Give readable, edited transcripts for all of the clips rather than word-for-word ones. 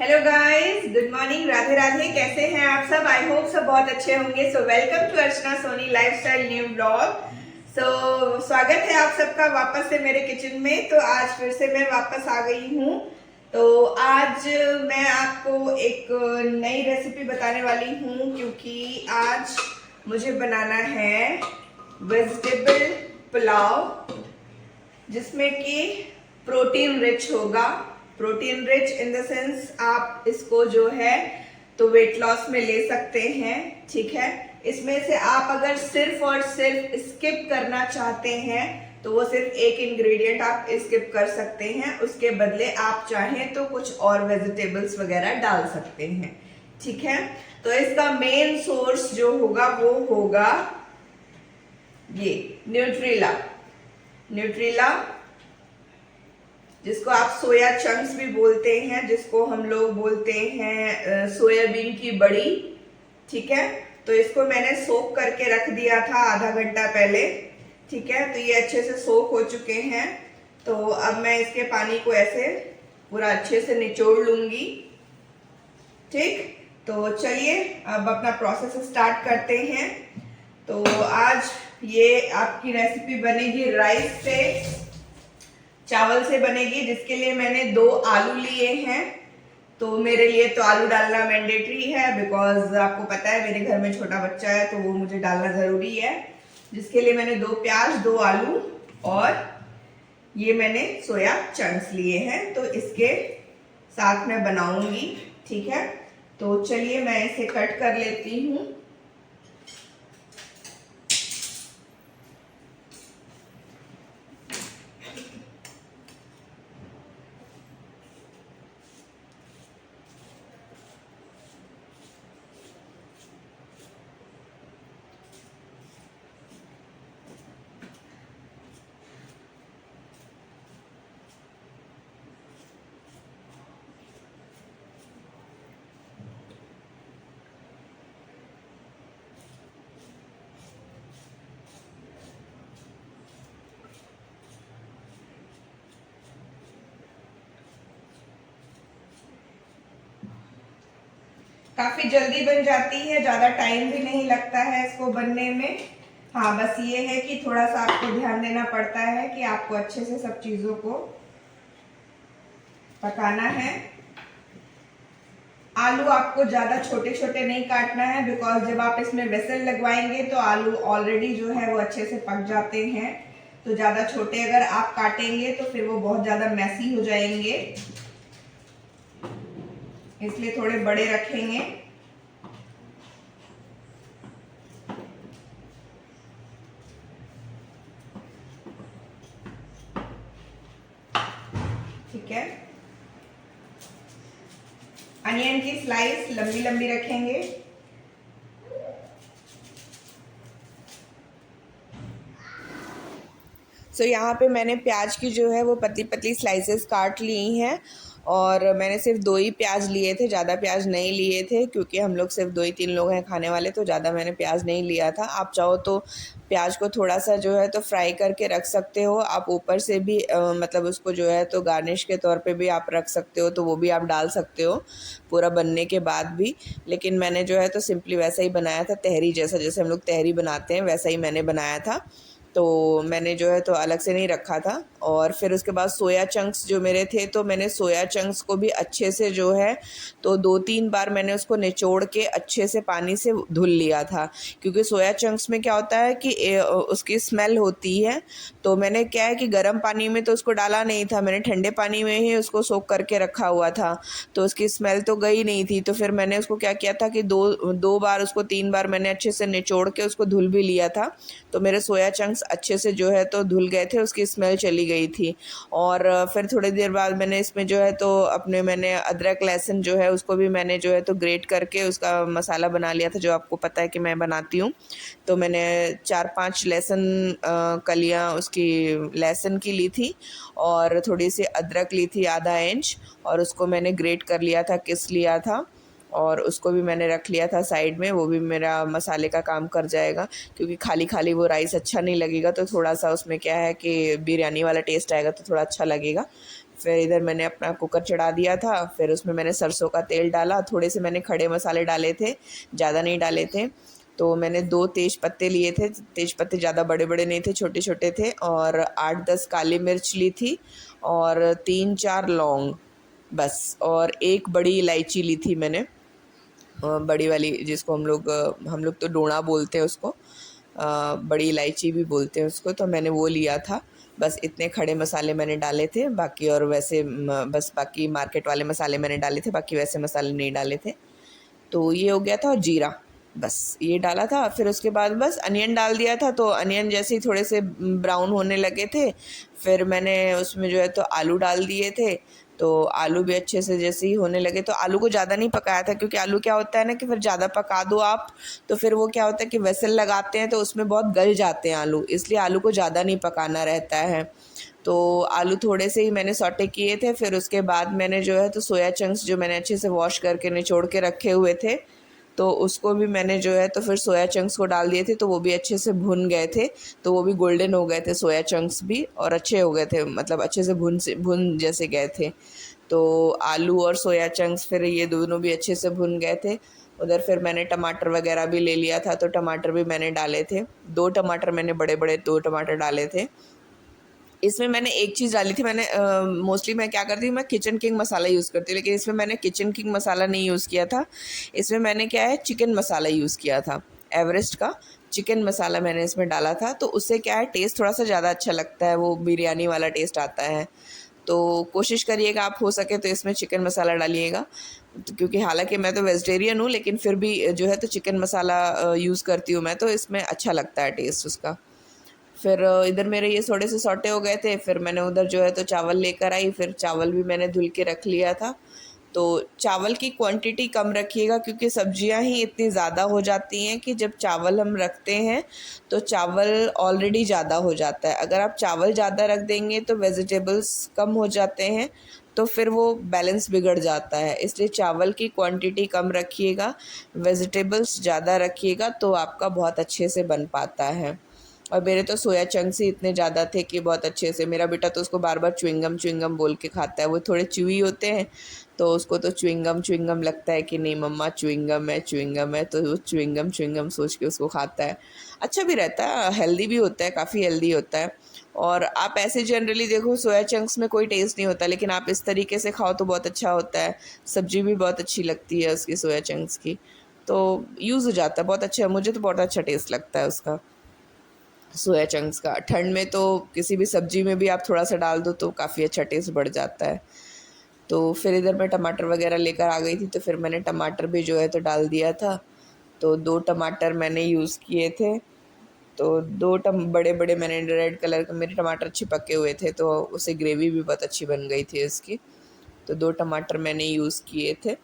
Hello guys, good morning, Radhe Radhe. कैसे हैं आप सब? आई होप सब बहुत अच्छे होंगे। So welcome to Archana Soni lifestyle new blog. स्वागत है आप सबका वापस से मेरे किचन में। तो आज फिर से मैं वापस आ गई हूँ। तो आज मैं आपको एक नई रेसिपी बताने वाली हूँ, क्योंकि आज मुझे बनाना है वेजिटेबल पुलाव, जिसमें कि प्रोटीन रिच होगा। Protein rich in the sense आप इसको जो है तो वेट लॉस में ले सकते हैं, ठीक है। इसमें से आप अगर सिर्फ और सिर्फ स्किप करना चाहते हैं तो वो सिर्फ एक इंग्रेडिएंट आप स्किप कर सकते हैं, उसके बदले आप चाहें तो कुछ और वेजिटेबल्स वगैरह डाल सकते हैं, ठीक है। तो इसका मेन सोर्स जो होगा वो होगा ये न्यूट्रेला। न्यूट्रेला, जिसको आप सोया चंक्स भी बोलते हैं, जिसको हम लोग बोलते हैं सोयाबीन की बड़ी, ठीक है। तो इसको मैंने सोक करके रख दिया था आधा घंटा पहले, ठीक है। तो ये अच्छे से सोक हो चुके हैं। तो अब मैं इसके पानी को ऐसे पूरा अच्छे से निचोड़ लूंगी, ठीक। तो चलिए अब अपना प्रोसेस स्टार्ट करते हैं। तो आज ये आपकी रेसिपी बनेगी राइस से, चावल से बनेगी, जिसके लिए मैंने 2 आलू लिए हैं। तो मेरे लिए तो आलू डालना मैंडेटरी है, बिकॉज आपको पता है मेरे घर में छोटा बच्चा है तो वो मुझे डालना ज़रूरी है। जिसके लिए मैंने 2 प्याज, 2 आलू और ये मैंने सोया चंक्स लिए हैं। तो इसके साथ मैं बनाऊंगी, ठीक है। तो चलिए मैं इसे कट कर लेती हूँ। काफी जल्दी बन जाती है, ज्यादा टाइम भी नहीं लगता है इसको बनने में। हाँ, बस ये है कि थोड़ा सा आपको ध्यान देना पड़ता है कि आपको अच्छे से सब चीजों को पकाना है। आलू आपको ज्यादा छोटे छोटे नहीं काटना है, बिकॉज जब आप इसमें वेसल लगवाएंगे तो आलू ऑलरेडी जो है वो अच्छे से पक जाते हैं। तो ज्यादा छोटे अगर आप काटेंगे तो फिर वो बहुत ज्यादा मैसी हो जाएंगे, इसलिए थोड़े बड़े रखेंगे। ठीक है। अनियन की स्लाइस लंबी लंबी रखेंगे। यहाँ पे मैंने प्याज की जो है वो पतली पतली स्लाइसेस काट ली हैं, और मैंने सिर्फ 2 ही प्याज लिए थे, ज़्यादा प्याज नहीं लिए थे, क्योंकि हम लोग सिर्फ 2 ही 3 लोग हैं खाने वाले, तो ज़्यादा मैंने प्याज नहीं लिया था। आप चाहो तो प्याज को थोड़ा सा जो है तो फ्राई करके रख सकते हो। आप ऊपर से भी मतलब उसको जो है तो गार्निश के तौर पे भी आप रख सकते हो, तो वो भी आप डाल सकते हो पूरा बनने के बाद भी। लेकिन मैंने जो है तो सिंपली वैसा ही बनाया था, तहरी जैसा, जैसे हम लोग तहरी बनाते हैं वैसा ही मैंने बनाया था। तो मैंने जो है तो अलग से नहीं रखा था। और फिर उसके बाद सोया चंक्स जो मेरे थे, तो मैंने सोया चंक्स को भी अच्छे से जो है तो 2-3 बार मैंने उसको निचोड़ के अच्छे से पानी से धुल लिया था, क्योंकि सोया चंक्स में क्या होता है कि उसकी स्मेल होती है। तो मैंने क्या है कि गर्म पानी में तो उसको डाला नहीं था, मैंने ठंडे पानी में ही उसको सोक करके रखा हुआ था, तो उसकी स्मेल तो गई नहीं थी। तो फिर मैंने उसको क्या किया था कि दो बार उसको 3 बार मैंने अच्छे से निचोड़ के उसको धुल भी लिया था। तो मेरे सोया चंक्स अच्छे से जो है तो धुल गए थे, उसकी स्मेल चली गई थी। और फिर थोड़ी देर बाद मैंने इसमें जो है तो मैंने अदरक लहसुन जो है उसको भी मैंने जो है तो ग्रेट करके उसका मसाला बना लिया था, जो आपको पता है कि मैं बनाती हूँ। तो मैंने 4-5 लहसुन कलियाँ उसकी लहसुन की ली थी, और थोड़ी सी अदरक ली थी आधा इंच, और उसको मैंने ग्रेट कर लिया था, किस लिया था, और उसको भी मैंने रख लिया था साइड में। वो भी मेरा मसाले का काम कर जाएगा, क्योंकि खाली खाली वो राइस अच्छा नहीं लगेगा, तो थोड़ा सा उसमें क्या है कि बिरयानी वाला टेस्ट आएगा तो थोड़ा अच्छा लगेगा। फिर इधर मैंने अपना कुकर चढ़ा दिया था, फिर उसमें मैंने सरसों का तेल डाला, थोड़े से मैंने खड़े मसाले डाले थे, ज़्यादा नहीं डाले थे। तो मैंने 2 तेज पत्ते लिए थे, तेज पत्ते ज़्यादा बड़े बड़े नहीं थे, छोटे छोटे थे, और 8-10 काली मिर्च ली थी, और 3-4 लौंग बस, और एक बड़ी इलायची ली थी मैंने, बड़ी वाली, जिसको हम लोग तो डोना बोलते हैं उसको, बड़ी इलायची भी बोलते हैं उसको, तो मैंने वो लिया था। बस इतने खड़े मसाले मैंने डाले थे, बाकी और वैसे बस बाकी मार्केट वाले मसाले मैंने डाले थे, बाकी वैसे मसाले नहीं डाले थे। तो ये हो गया था, और जीरा, बस ये डाला था। फिर उसके बाद बस अनियन डाल दिया था, तो अनियन जैसे ही थोड़े से ब्राउन होने लगे थे, फिर मैंने उसमें जो है तो आलू डाल दिए थे। तो आलू भी अच्छे से जैसे ही होने लगे, तो आलू को ज़्यादा नहीं पकाया था, क्योंकि आलू क्या होता है ना कि फिर ज़्यादा पका दो आप, तो फिर वो क्या होता है कि वेसल लगाते हैं तो उसमें बहुत गल जाते हैं आलू, इसलिए आलू को ज़्यादा नहीं पकाना रहता है। तो आलू थोड़े से ही मैंने सॉटे किए थे। फिर उसके बाद मैंने जो है तो सोया चंक्स, जो मैंने अच्छे से वॉश करके निचोड़ के रखे हुए थे, तो उसको भी मैंने जो है तो फिर सोया चंक्स को डाल दिए थे, तो वो भी अच्छे से भुन गए थे, तो वो भी गोल्डन हो गए थे सोया चंक्स भी, और अच्छे हो गए थे, मतलब अच्छे से भुन जैसे गए थे। तो आलू और सोया चंक्स फिर ये दोनों भी अच्छे से भुन गए थे। उधर फिर मैंने टमाटर वगैरह भी ले लिया था, तो टमाटर भी मैंने डाले थे, 2 टमाटर मैंने बड़े बड़े 2 टमाटर डाले थे। इसमें मैंने एक चीज़ डाली थी, मैंने मोस्टली मैं क्या करती हूँ, मैं किचन किंग मसाला यूज़ करती हूँ, लेकिन इसमें मैंने किचन किंग मसाला नहीं यूज़ किया था। इसमें मैंने क्या है, चिकन मसाला यूज़ किया था, एवरेस्ट का चिकन मसाला मैंने इसमें डाला था। तो उससे क्या है, टेस्ट थोड़ा सा ज़्यादा अच्छा लगता है, वो बिरयानी वाला टेस्ट आता है। तो कोशिश करिएगा आप हो सके तो इसमें चिकन मसाला डालिएगा, तो क्योंकि हालांकि मैं तो वेजिटेरियन हूँ, लेकिन फिर भी जो है तो चिकन मसाला यूज़ करती हूँ मैं, तो इसमें अच्छा लगता है टेस्ट उसका। फिर इधर मेरे ये थोड़े से सॉटे हो गए थे, फिर मैंने उधर जो है तो चावल लेकर आई, फिर चावल भी मैंने धुल के रख लिया था। तो चावल की क्वांटिटी कम रखिएगा, क्योंकि सब्जियां ही इतनी ज़्यादा हो जाती हैं कि जब चावल हम रखते हैं तो चावल ऑलरेडी ज़्यादा हो जाता है। अगर आप चावल ज़्यादा रख देंगे तो वेजिटेबल्स कम हो जाते हैं, तो फिर वो बैलेंस बिगड़ जाता है। इसलिए चावल की क्वांटिटी कम रखिएगा, वेजिटेबल्स ज़्यादा रखिएगा, तो आपका बहुत अच्छे से बन पाता है। और मेरे तो सोया चंक्स ही इतने ज़्यादा थे कि बहुत अच्छे से, मेरा बेटा तो उसको बार बार च्युइंगम बोल के खाता है, वो थोड़े च्यूई होते हैं, तो उसको तो च्युइंगम लगता है कि नहीं मम्मा च्युइंगम है, तो वो च्युइंगम सोच के उसको खाता है। अच्छा भी रहता है, हेल्दी भी होता है, काफ़ी हेल्दी होता है। और आप ऐसे जनरली देखो, सोया चंक्स में कोई टेस्ट नहीं होता, लेकिन आप इस तरीके से खाओ तो बहुत अच्छा होता है। सब्जी भी बहुत अच्छी लगती है उसकी, सोया चंक्स की, तो यूज़ हो जाता है, बहुत अच्छा है, मुझे तो बहुत अच्छा टेस्ट लगता है उसका, सोया चंक्स का। ठंड में तो किसी भी सब्जी में भी आप थोड़ा सा डाल दो तो काफ़ी अच्छा टेस्ट बढ़ जाता है। तो फिर इधर मैं टमाटर वगैरह लेकर आ गई थी, तो फिर मैंने टमाटर भी जो है तो डाल दिया था। तो 2 टमाटर मैंने यूज़ किए थे। तो 2 बड़े बड़े मैंने रेड कलर के, मेरे टमाटर अच्छे पके हुए थे, तो उससे ग्रेवी भी बहुत अच्छी बन गई थी इसकी। तो 2 टमाटर मैंने यूज़ किए थे।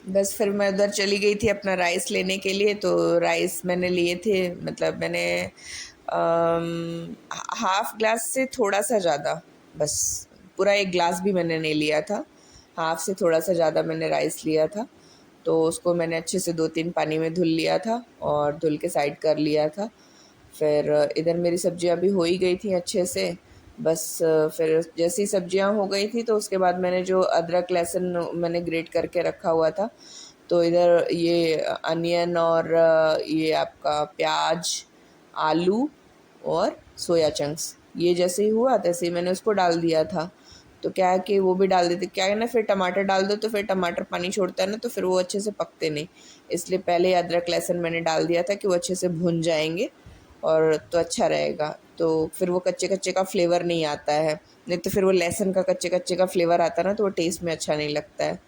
बस फिर मैं उधर चली गई थी अपना राइस लेने के लिए। तो राइस मैंने लिए थे, मतलब मैंने हाफ़ ग्लास से थोड़ा सा ज़्यादा, बस पूरा 1 ग्लास भी मैंने नहीं लिया था, हाफ़ से थोड़ा सा ज़्यादा मैंने राइस लिया था। तो उसको मैंने अच्छे से 2-3 पानी में धुल लिया था, और धुल के साइड कर लिया था। फिर इधर मेरी सब्जियां भी हो ही गई थी अच्छे से। बस फिर जैसी सब्जियां हो गई थी, तो उसके बाद मैंने जो अदरक लहसुन मैंने ग्रेट करके रखा हुआ था, तो इधर ये अनियन और ये आपका प्याज, आलू और सोया चंक्स, ये जैसे ही हुआ तैसे ही मैंने उसको डाल दिया था। तो क्या है कि वो भी डाल देते, क्या है ना, फिर टमाटर डाल दो तो फिर टमाटर पानी छोड़ता है ना, तो फिर वो अच्छे से पकते नहीं। इसलिए पहले अदरक लहसुन मैंने डाल दिया था कि वो अच्छे से भुन जाएंगे, और तो अच्छा रहेगा। तो फिर वो कच्चे कच्चे का फ्लेवर नहीं आता है, नहीं तो फिर वो लहसुन का कच्चे कच्चे का फ्लेवर आता है ना, तो वो टेस्ट में अच्छा नहीं लगता है।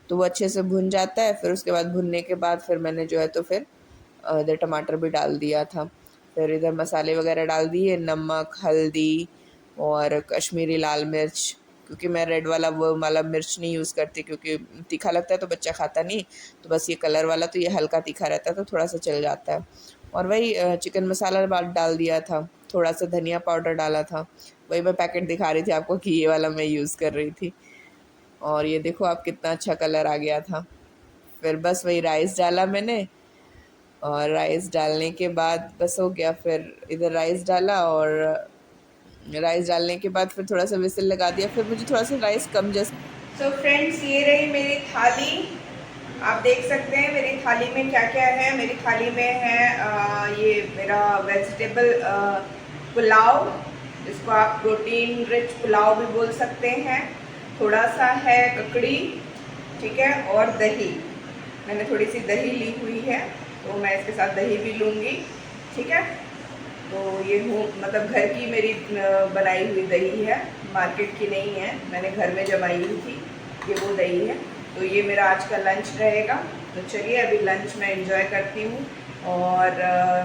तो वो अच्छे से भुन जाता है। फिर उसके बाद भुनने के बाद फिर मैंने जो है तो फिर इधर टमाटर भी डाल दिया था। फिर इधर मसाले वगैरह डाल दिए, नमक, हल्दी और कश्मीरी लाल मिर्च, क्योंकि मैं रेड वाला मिर्च नहीं यूज़ करती, क्योंकि तीखा लगता है तो बच्चा खाता नहीं। तो बस ये कलर वाला, तो ये हल्का तीखा रहता है तो थोड़ा सा चल जाता है। और वही चिकन मसाला डाल दिया था, थोड़ा सा धनिया पाउडर डाला था। वही मैं पैकेट दिखा रही थी आपको कि ये वाला मैं यूज़ कर रही थी। और ये देखो आप, कितना अच्छा कलर आ गया था। फिर बस वही राइस डाला मैंने, और राइस डालने के बाद बस हो गया। फिर इधर राइस डाला, और राइस डालने के बाद फिर थोड़ा सा विसल लगा दिया, फिर मुझे थोड़ा सा राइस कम जैसे। सो फ्रेंड्स, ये रही मेरी थाली। आप देख सकते हैं मेरी थाली में क्या क्या है। मेरी थाली में है ये मेरा वेजिटेबल पुलाव, जिसको आप प्रोटीन रिच पुलाव भी बोल सकते हैं। थोड़ा सा है ककड़ी, ठीक है, और दही। मैंने थोड़ी सी दही ली हुई है, तो मैं इसके साथ दही भी लूँगी, ठीक है। तो ये मतलब घर की मेरी बनाई हुई दही है, मार्केट की नहीं है, मैंने घर में जमाई हुई थी, ये वो दही है। तो ये मेरा आज का लंच रहेगा। तो चलिए अभी लंच मैं एंजॉय करती हूँ, और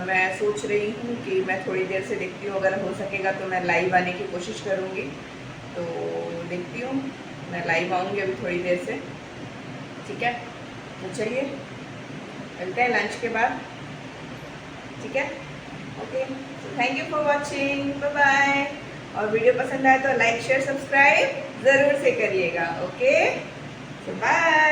मैं सोच रही हूँ कि मैं थोड़ी देर से देखती हूँ, अगर हो सकेगा तो मैं लाइव आने की कोशिश करूँगी। तो देखती हूँ, मैं लाइव आऊँगी अभी थोड़ी देर से, ठीक है। तो चलिए मिलते हैं लंच के बाद, ठीक है। Okay, thank you for watching, bye bye. और वीडियो पसंद आए तो लाइक शेयर सब्सक्राइब ज़रूर से करिएगा। Okay, bye.